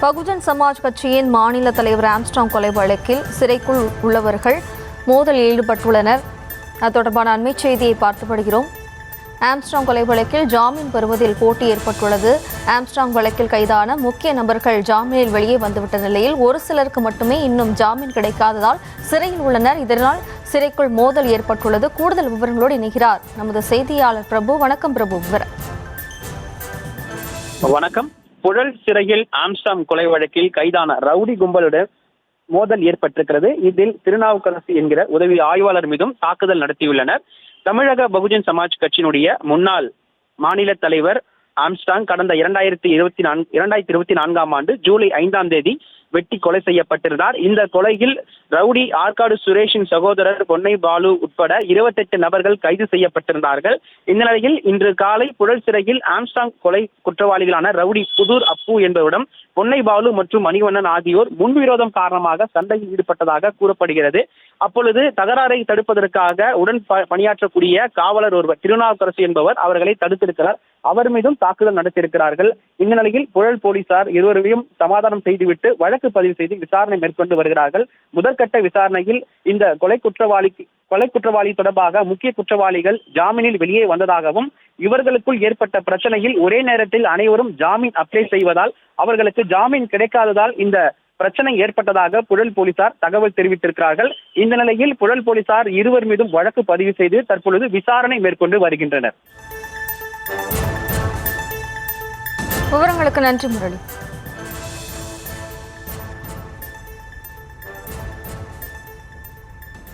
பகுஜன் சமாஜ் கட்சியின் மாநில தலைவர் ஆம்ஸ்ட்ராங் கொலை வழக்கில் சிறைக்குள் உள்ளவர்கள் மோதலில் ஈடுபட்டுள்ளனர். அது தொடர்பான அண்மை செய்தியை பார்த்து வருகிறோம். ஆம்ஸ்ட்ராங் கொலை வழக்கில் ஜாமீன் பெறுவதில் போட்டி ஏற்பட்டுள்ளது. ஆம்ஸ்ட்ராங் வழக்கில் கைதான முக்கிய நபர்கள் ஜாமீனில் வெளியே வந்துவிட்ட நிலையில் ஒரு சிலருக்கு மட்டுமே இன்னும் ஜாமீன் கிடைக்காததால் சிறையில் உள்ளனர். இதனால் சிறைக்குள் மோதல் ஏற்பட்டுள்ளது. கூடுதல் விவரங்களோடு இணைகிறார் நமது செய்தியாளர் பிரபு. வணக்கம் பிரபு. வணக்கம். புழல் சிறையில் ஆம்ஸ்ட்ராங் கொலை வழக்கில் கைதான ரவுடி கும்பலுடன் மோதல் ஏற்பட்டிருக்கிறது. இதில் திருநாவுக்கரசு என்கிற உதவி ஆய்வாளர் மீதும் தாக்குதல் நடத்தியுள்ளனர். தமிழக பகுஜன் சமாஜ் கட்சியினுடைய முன்னாள் மாநில தலைவர் ஆம்ஸ்ட்ராங் கடந்த 2024 ஆண்டு ஜூலை 5ஆம் தேதி வெட்டி கொலை செய்யப்பட்டிருந்தார். இந்த கொலையில் ரவுடி ஆற்காடு சுரேஷின் சகோதரர் பொன்னை பாலு உட்பட 28 நபர்கள் கைது செய்யப்பட்டிருந்தார்கள். இந்த நிலையில் இன்று காலை புழல் சிறையில் ஆம்ஸ்ட்ராங் கொலை குற்றவாளிகளான ரவுடி புதூர் அப்பு என்பவரிடம் பொன்னை பாலு மற்றும் மணிவண்ணன் ஆகியோர் முன்விரோதம் காரணமாக சண்டையில் ஈடுபட்டதாக கூறப்படுகிறது. அப்பொழுது தகராறை தடுப்பதற்காக உடன் பணியாற்றக்கூடிய காவலர் ஒருவர் திருநாவுக்கரசு என்பவர் அவர்களை தடுத்திருக்கிறார். அவர் மீதும் தாக்குதல் நடத்தியிருக்கிறார்கள். இந்த நிலையில் புழல் போலீசார் இருவரையும் சமாதானம் செய்துவிட்டு வழக்கு பதிவு செய்து விசாரணை மேற்கொண்டு வருகிறார்கள். முதற்கட்ட விசாரணையில் இந்த கொலை குற்றவாளி தொடர்பாக முக்கிய குற்றவாளிகள் ஜாமீனில் வெளியே வந்ததாகவும் இவர்களுக்குள் ஏற்பட்ட பிரச்சனையில் ஒரே நேரத்தில் அனைவரும் ஜாமீன் அப்ளை செய்வதால் அவர்களுக்கு ஜாமீன் கிடைக்காததால் இந்த பிரச்சனை ஏற்பட்டதாக புழல் போலீசார் தகவல் தெரிவித்திருக்கிறார்கள். இந்த நிலையில் புழல் போலீசார் இருவர் மீதும் வழக்கு பதிவு செய்து தற்பொழுது விசாரணை மேற்கொண்டு வருகின்றனர். விவரங்களுக்கு நன்றி முரளி.